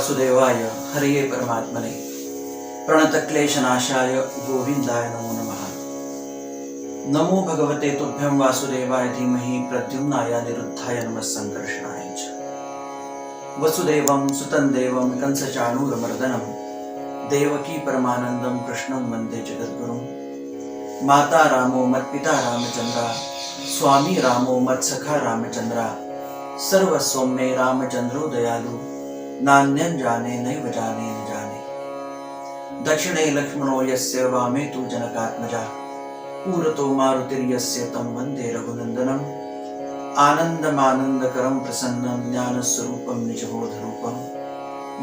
वासुदेवाय हरिये परमात्मने प्रणतक्लेशनाशाय गोविंदाय नमो नमः। नमो भगवते तुभ्यं वासुदेवाय धीमहि प्रद्युम्नाय अनिरुद्धाय नमः संकर्षणाय च। वसुदेवं सुतं देवं कंसचाणूरमर्दनं देवकी परमानंदं कृष्णं वन्दे जगद्गुरुं। माता रामो मत्पिता रामचंद्रा, स्वामी रामो मत्सखा रामचंद्रा, सर्वस्वं मे रामचंद्रो दयालु, नान्यं जाने नैव जाने न जाने। दक्षिणे लक्ष्मणो यस्य वामे तु जनकात्मजा, पूरतो मारुतिर्यस्य तं वन्दे रघुनन्दनम्। आनन्दमानन्दकरं प्रसन्नं ज्ञानस्वरूपं निजबोधरूपं,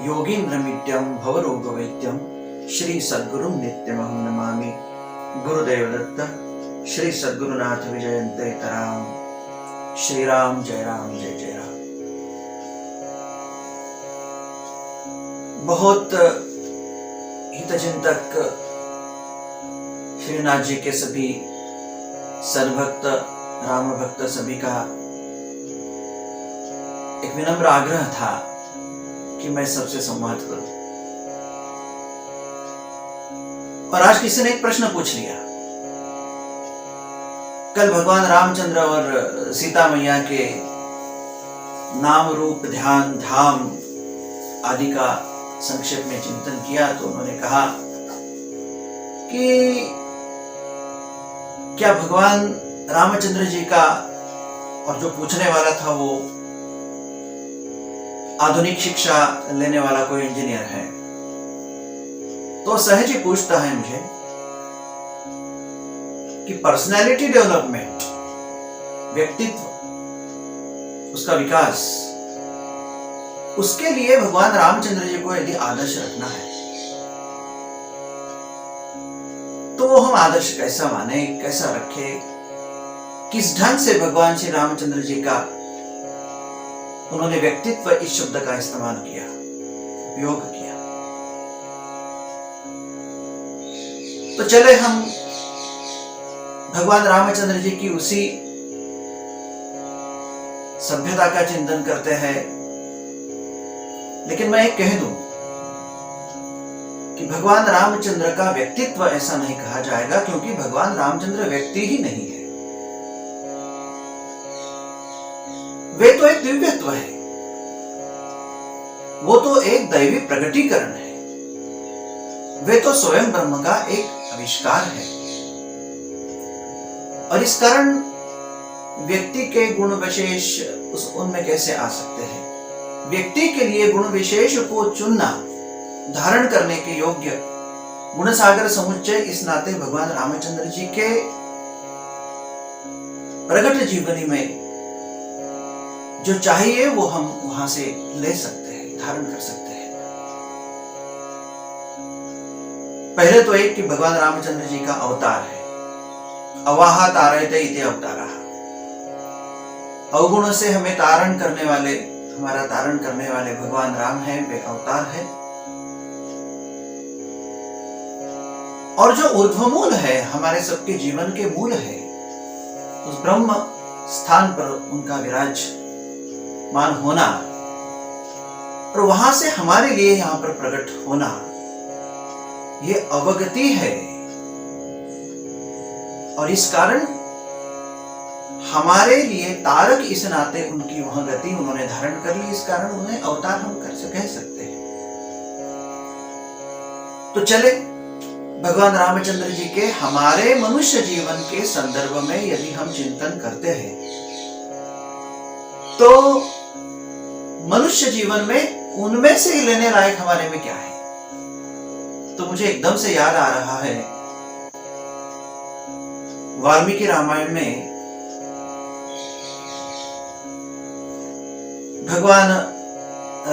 योगीन्द्रमीड्यं भवरोगवैद्यं श्री सद्गुरुं नित्यमहं नमामि। गुरुदेव दत्त श्री सद्गुरुनाथ विजयन्ते तराम। श्री राम जय जय राम। बहुत हितचिंतक श्रीनाथ जी के सभी सद्भक्त राम भक्त सभी का एक विनम्र आग्रह था कि मैं सबसे संवाद करूं। और आज किसी ने एक प्रश्न पूछ लिया। कल भगवान रामचंद्र और सीता मैया के नाम रूप ध्यान धाम आदि का संक्षेप में चिंतन किया तो उन्होंने कहा कि क्या भगवान रामचंद्र जी का, और जो पूछने वाला था वो आधुनिक शिक्षा लेने वाला कोई इंजीनियर है, तो सहज ही पूछता है मुझे कि पर्सनैलिटी डेवलपमेंट, व्यक्तित्व, उसका विकास, उसके लिए भगवान रामचंद्र जी को यदि आदर्श रखना है तो वो हम आदर्श कैसा माने, कैसा रखे, किस ढंग से भगवान श्री रामचंद्र जी का उन्होंने व्यक्तित्व इस शब्द का इस्तेमाल किया, उपयोग किया। तो चले हम भगवान रामचंद्र जी की उसी सभ्यता का चिंतन करते हैं। लेकिन मैं एक कह दूं कि भगवान रामचंद्र का व्यक्तित्व ऐसा नहीं कहा जाएगा, क्योंकि भगवान रामचंद्र व्यक्ति ही नहीं है, वे तो एक दिव्यत्व है, वो तो एक दैवी प्रगटीकरण है, वे तो स्वयं ब्रह्म का एक आविष्कार है। और इस कारण व्यक्ति के गुण विशेष उनमें कैसे आ सकते हैं? व्यक्ति के लिए गुण विशेष को चुनना, धारण करने के योग्य गुण सागर समुच्चय इस नाते भगवान रामचंद्र जी के प्रगट जीवनी में जो चाहिए वो हम वहां से ले सकते हैं, धारण कर सकते हैं। पहले तो एक कि भगवान रामचंद्र जी का अवतार है। अवाहा तारयते इति अवतारः। अवगुणों से हमें तारण करने वाले, हमारा तारण करने वाले भगवान राम है, वे अवतार है। और जो ऊर्ध्वमूल है, हमारे सबके जीवन के मूल है, उस ब्रह्म स्थान पर उनका विराजमान होना और वहां से हमारे लिए यहां पर प्रकट होना, ये अवगति है। और इस कारण हमारे लिए तारक इस नाते उनकी वह गति उन्होंने धारण कर ली, इस कारण उन्हें अवतार हम कह सकते हैं। तो चले भगवान रामचंद्र जी के हमारे मनुष्य जीवन के संदर्भ में यदि हम चिंतन करते हैं तो मनुष्य जीवन में उनमें से ही लेने लायक हमारे में क्या है? तो मुझे एकदम से याद आ रहा है वाल्मीकि रामायण में भगवान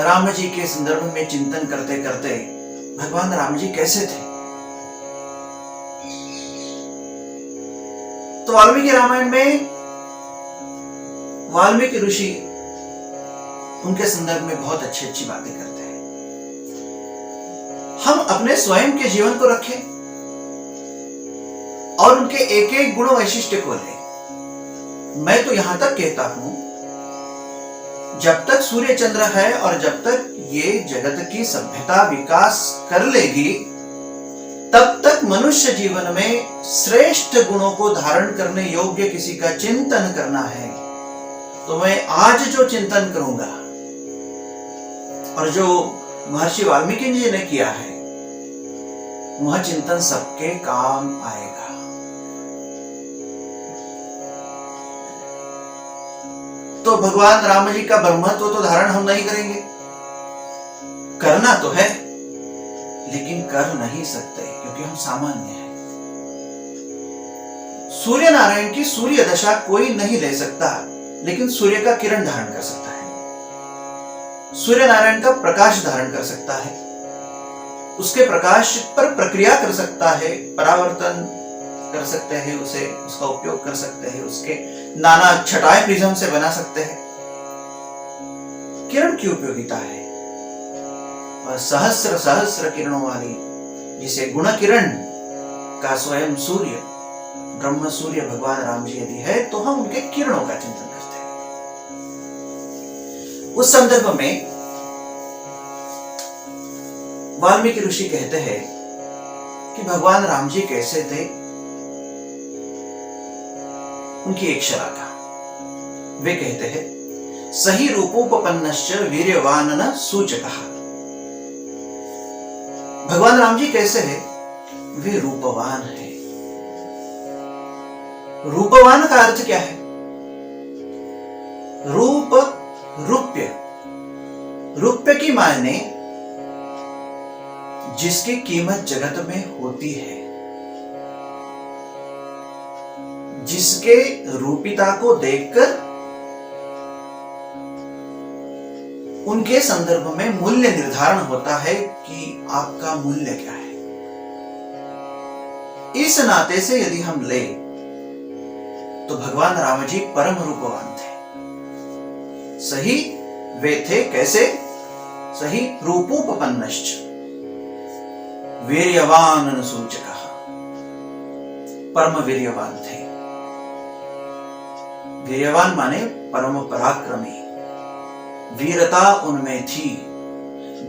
राम जी के संदर्भ में चिंतन करते करते भगवान राम जी कैसे थे। तो वाल्मीकि रामायण में वाल्मीकि ऋषि उनके संदर्भ में बहुत अच्छी अच्छी बातें करते हैं। हम अपने स्वयं के जीवन को रखें और उनके एक एक गुण वैशिष्ट्य को लें। मैं तो यहां तक कहता हूं जब तक सूर्य चंद्र है और जब तक ये जगत की सभ्यता विकास कर लेगी, तब तक मनुष्य जीवन में श्रेष्ठ गुणों को धारण करने योग्य किसी का चिंतन करना है। तो मैं आज जो चिंतन करूंगा और जो महर्षि वाल्मीकि जी ने किया है, वह चिंतन सबके काम आएगा। तो भगवान राम जी का ब्रह्मत्व तो धारण हम नहीं करेंगे, करना तो है लेकिन कर नहीं सकते क्योंकि हम सामान्य हैं। सूर्य नारायण की सूर्य दशा कोई नहीं ले सकता, लेकिन सूर्य का किरण धारण कर सकता है। सूर्य नारायण का प्रकाश धारण कर सकता है, उसके प्रकाश पर प्रक्रिया कर सकता है, परावर्तन कर सकते हैं, उसे उसका उपयोग कर सकते हैं, उसके नाना छटाएं प्रिज्म से बना सकते हैं। किरण की उपयोगिता है, और सहस्र सहस्र किरणों वाली जिसे गुण किरण का स्वयं सूर्य ब्रह्म सूर्य भगवान राम जी यदि है, तो हम उनके किरणों का चिंतन करते हैं। उस संदर्भ में वाल्मीकि ऋषि कहते हैं कि भगवान राम जी कैसे थे, उनकी एक शलाका वे कहते हैं, सही रूपोपन्नश्च वीर्यवान सूचकः। भगवान राम जी कैसे हैं? वे रूपवान है। रूपवान का अर्थ क्या है? रूप, रूप्य। रूप्य की मायने जिसकी कीमत जगत में होती है, जिसके रूपिता को देखकर उनके संदर्भ में मूल्य निर्धारण होता है कि आपका मूल्य क्या है। इस नाते से यदि हम ले तो भगवान राम जी परम रूपवान थे। सही वे थे कैसे? सही रूपोपन्नश्च वीर्यवान सूचकः, परम वीर्यवान थे। वीर्यवान माने परम पराक्रमी, वीरता उनमें थी,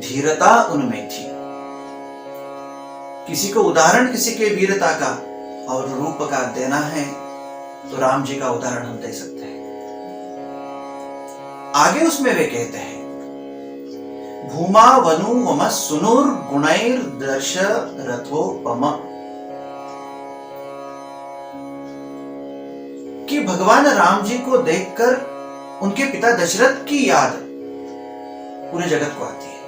धीरता उनमें थी। किसी को उदाहरण किसी के वीरता का और रूप का देना है तो राम जी का उदाहरण हम दे सकते हैं। आगे उसमें वे कहते हैं, भूमा वनु वम सुनुर गुणैर दर्श रथोपम, कि भगवान राम जी को देखकर उनके पिता दशरथ की याद पूरे जगत को आती है।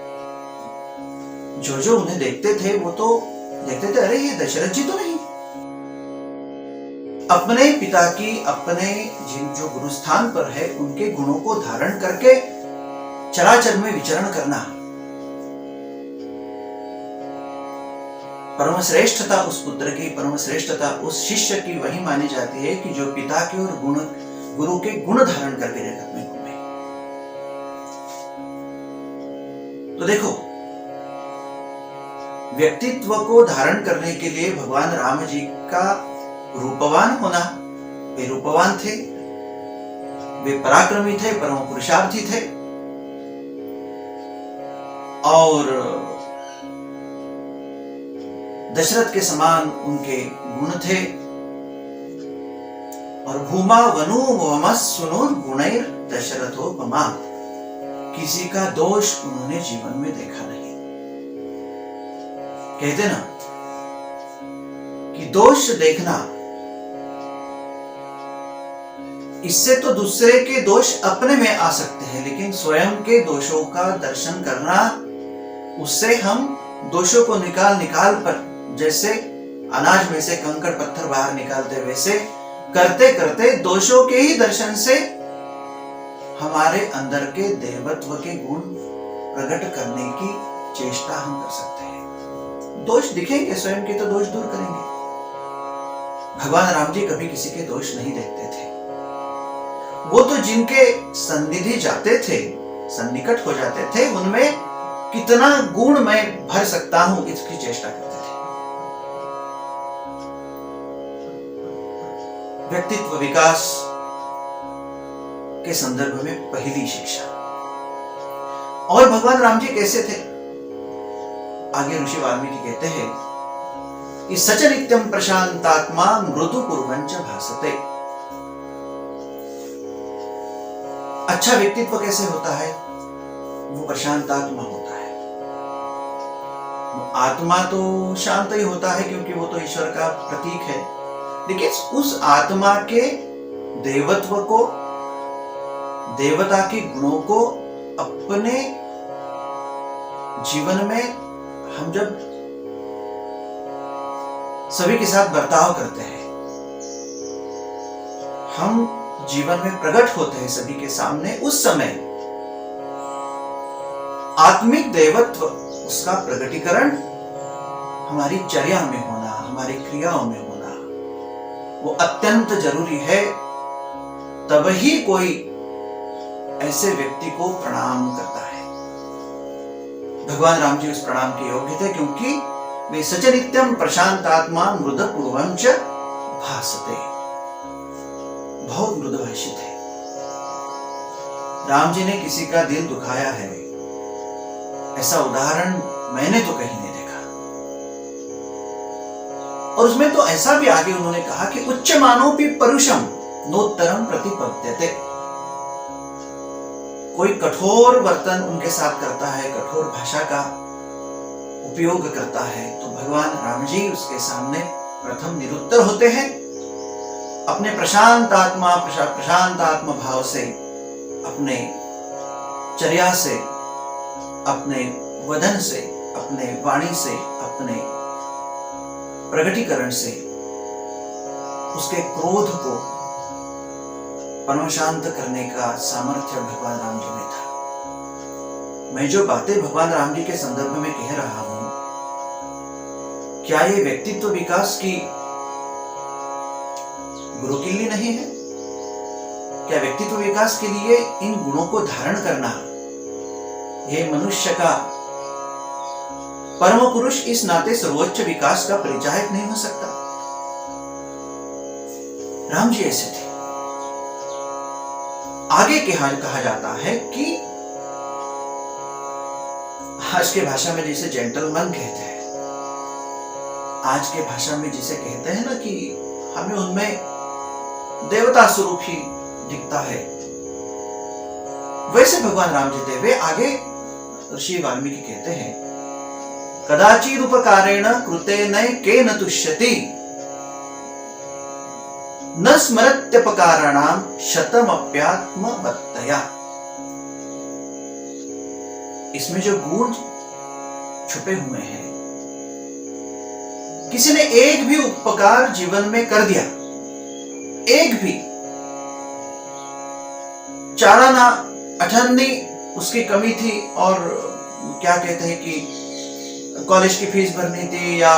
जो जो उन्हें देखते थे वो तो देखते थे, अरे ये दशरथ जी तो नहीं। अपने पिता की, अपने जिन जो गुरुस्थान पर है उनके गुणों को धारण करके चराचर में विचरण करना, परम श्रेष्ठता उस पुत्र की, परम श्रेष्ठता उस शिष्य की वही मानी जाती है कि जो पिता के और गुरु के गुण धारण करके जगत में घूमे। तो देखो, व्यक्तित्व को धारण करने के लिए भगवान राम जी का रूपवान होना, वे रूपवान थे, वे पराक्रमी थे, परम पुरुषार्थी थे, और दशरथ के समान उनके गुण थे। और भूमा वनु वमस सुनुर गुणैर दशरथोपमा, किसी का दोष उन्होंने जीवन में देखा नहीं। कहते ना कि दोष देखना, इससे तो दूसरे के दोष अपने में आ सकते हैं, लेकिन स्वयं के दोषों का दर्शन करना, उससे हम दोषों को निकाल पर, जैसे अनाज में से कंकड़ पत्थर बाहर निकालते, वैसे करते करते दोषों के ही दर्शन से हमारे अंदर के देवत्व के गुण प्रकट करने की चेष्टा हम कर सकते हैं। दोष दिखेंगे, स्वयं के तो दोष दूर करेंगे। भगवान राम जी कभी किसी के दोष नहीं देखते थे। वो तो जिनके सन्निधि जाते थे, सन्निकट हो जाते थे, उनमें कितना गुण मैं भर सकता हूं, इसकी चेष्टा करते थे। व्यक्तित्व विकास के संदर्भ में पहली शिक्षा, और भगवान राम जी कैसे थे? आगे ऋषि वाल्मीकि कहते हैं कि सच नित्यम प्रशांतात्मा मृदु पूर्वंच भासते। अच्छा व्यक्तित्व कैसे होता है? वो प्रशांतात्मा होता है। आत्मा तो शांत ही होता है क्योंकि वो तो ईश्वर का प्रतीक है, लेकिन उस आत्मा के देवत्व को, देवता के गुणों को अपने जीवन में हम जब सभी के साथ बर्ताव करते हैं, हम जीवन में प्रकट होते हैं सभी के सामने, उस समय आत्मिक देवत्व, उसका प्रकटीकरण हमारी चर्या में होना, हमारी क्रियाओं में होना, वो अत्यंत जरूरी है। तब ही कोई ऐसे व्यक्ति को प्रणाम करता है। भगवान राम जी उस प्रणाम के योग्य थे क्योंकि वे सच नित्यम प्रशांतात्मा मृद पूर्वंच भासते, बहुत मृदभाषी थे। राम जी ने किसी का दिल दुखाया है ऐसा उदाहरण मैंने तो कहीं नहीं देखा। और उसमें तो ऐसा भी आगे उन्होंने कहा कि उच्च मानोपि परुषम नोत्तरम प्रतिपद्यते। कोई कठोर वर्तन उनके साथ करता है, कठोर भाषा का उपयोग करता है, तो भगवान राम जी उसके सामने प्रथम निरुत्तर होते हैं। अपने प्रशांत आत्मा भाव से, अपने चर्या से, अपने वदन से, अपने वाणी से, अपने प्रगटीकरण से उसके क्रोध को परमशांत करने का सामर्थ्य भगवान राम जी में था। मैं जो बातें भगवान राम जी के संदर्भ में कह रहा हूं, क्या ये व्यक्तित्व विकास की गुरुकिल्ली नहीं है? क्या व्यक्तित्व विकास के लिए इन गुणों को धारण करना यह मनुष्य का परम पुरुष इस नाते सर्वोच्च विकास का परिचायक नहीं हो सकता? राम जी ऐसे थे। आगे कहा जाता है कि आज के भाषा में जिसे जेंटलमैन कहते हैं, आज के भाषा में जिसे कहते हैं ना कि हमें उनमें देवता स्वरूप ही दिखता है, वैसे भगवान राम जी थे। वे आगे ऋषि वाल्मीकि कहते हैं कदाचित उपकारेण कृतेन केन तुष्यति न स्मरत्यपकाराणाम शतमप्यात्मवत्तया। इसमें जो गुण छुपे हुए हैं, किसी ने एक भी उपकार जीवन में कर दिया, एक भी, चाराना अठन्नी उसकी कमी थी और क्या कहते हैं कि कॉलेज की फीस भरनी थी या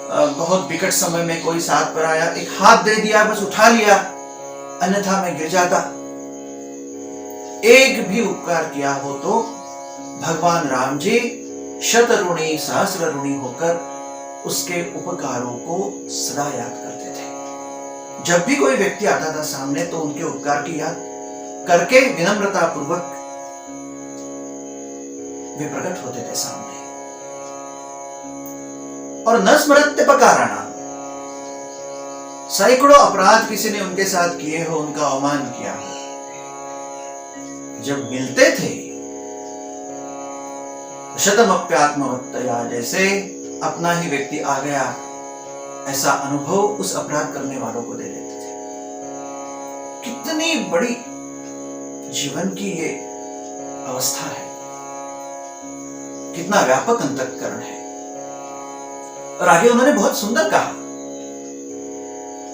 बहुत विकट समय में कोई साथ पर आया, एक हाथ दे दिया, बस उठा लिया, अन्यथा मैं गिर जाता। एक भी उपकार किया हो तो भगवान राम जी शत ऋणी सहस्र ऋणी होकर उसके उपकारों को सदा याद करते थे। जब भी कोई व्यक्ति आता था सामने तो उनके उपकार की याद करके विनम्रता पूर्वक वे प्रकट होते थे सामने। और न स्मरत्यपकाराणाम, सैकड़ों अपराध किसी ने उनके साथ किए हो, उनका अवमान किया हो, जब मिलते थे शतमप्यात्मवत्तया, जैसे अपना ही व्यक्ति आ गया ऐसा अनुभव उस अपराध करने वालों को दे देते थे। कितनी बड़ी जीवन की ये अवस्था है, कितना व्यापक अंतःकरण है। और आगे उन्होंने बहुत सुंदर कहा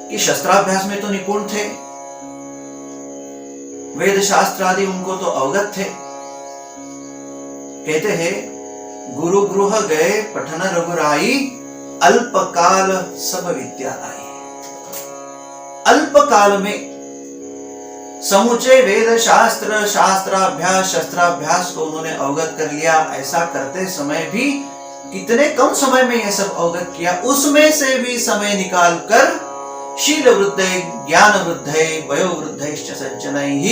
कि शस्त्राभ्यास में तो निपुण थे, वेद शास्त्र आदि उनको तो अवगत थे। कहते हैं गुरु गृह गए पठन रघुराई, अल्पकाल सब विद्या आई। अल्पकाल में समुचे वेद शास्त्र, शास्त्राभ्यास, शस्त्राभ्यास को उन्होंने अवगत कर लिया। ऐसा करते समय भी कितने कम समय में यह सब अवगत किया, उसमें से भी समय निकाल कर शील वृद्धे ज्ञान वृद्धे वयो वृद्धैश्च सज्जनैः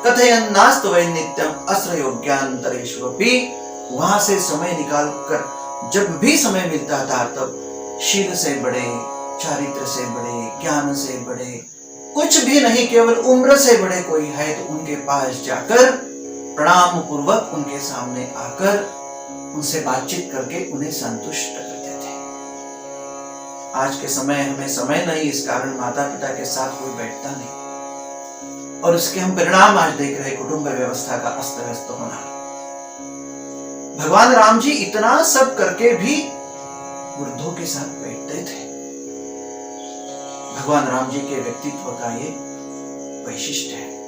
कथयन्नास्त वै नित्यम अस्त्रयोग्यान्तरेष्वपि। वहां से समय निकाल कर जब भी समय मिलता था तब शील से बड़े, चारित्र से बड़े, ज्ञान से बड़े, कुछ भी नहीं, केवल उम्र से बड़े कोई है तो उनके पास जाकर प्रणाम पूर्वक उनके सामने आकर उनसे बातचीत करके उन्हें संतुष्ट करते थे। आज के समय हमें समय नहीं, इस कारण माता पिता के साथ कोई बैठता नहीं, और उसके हम परिणाम आज देख रहे, कुटुंब व्यवस्था का अस्त व्यस्त होना। भगवान राम जी इतना सब करके भी वृद्धों के साथ बैठते थे। भगवान राम जी के व्यक्तित्व का ये वैशिष्ट्य है।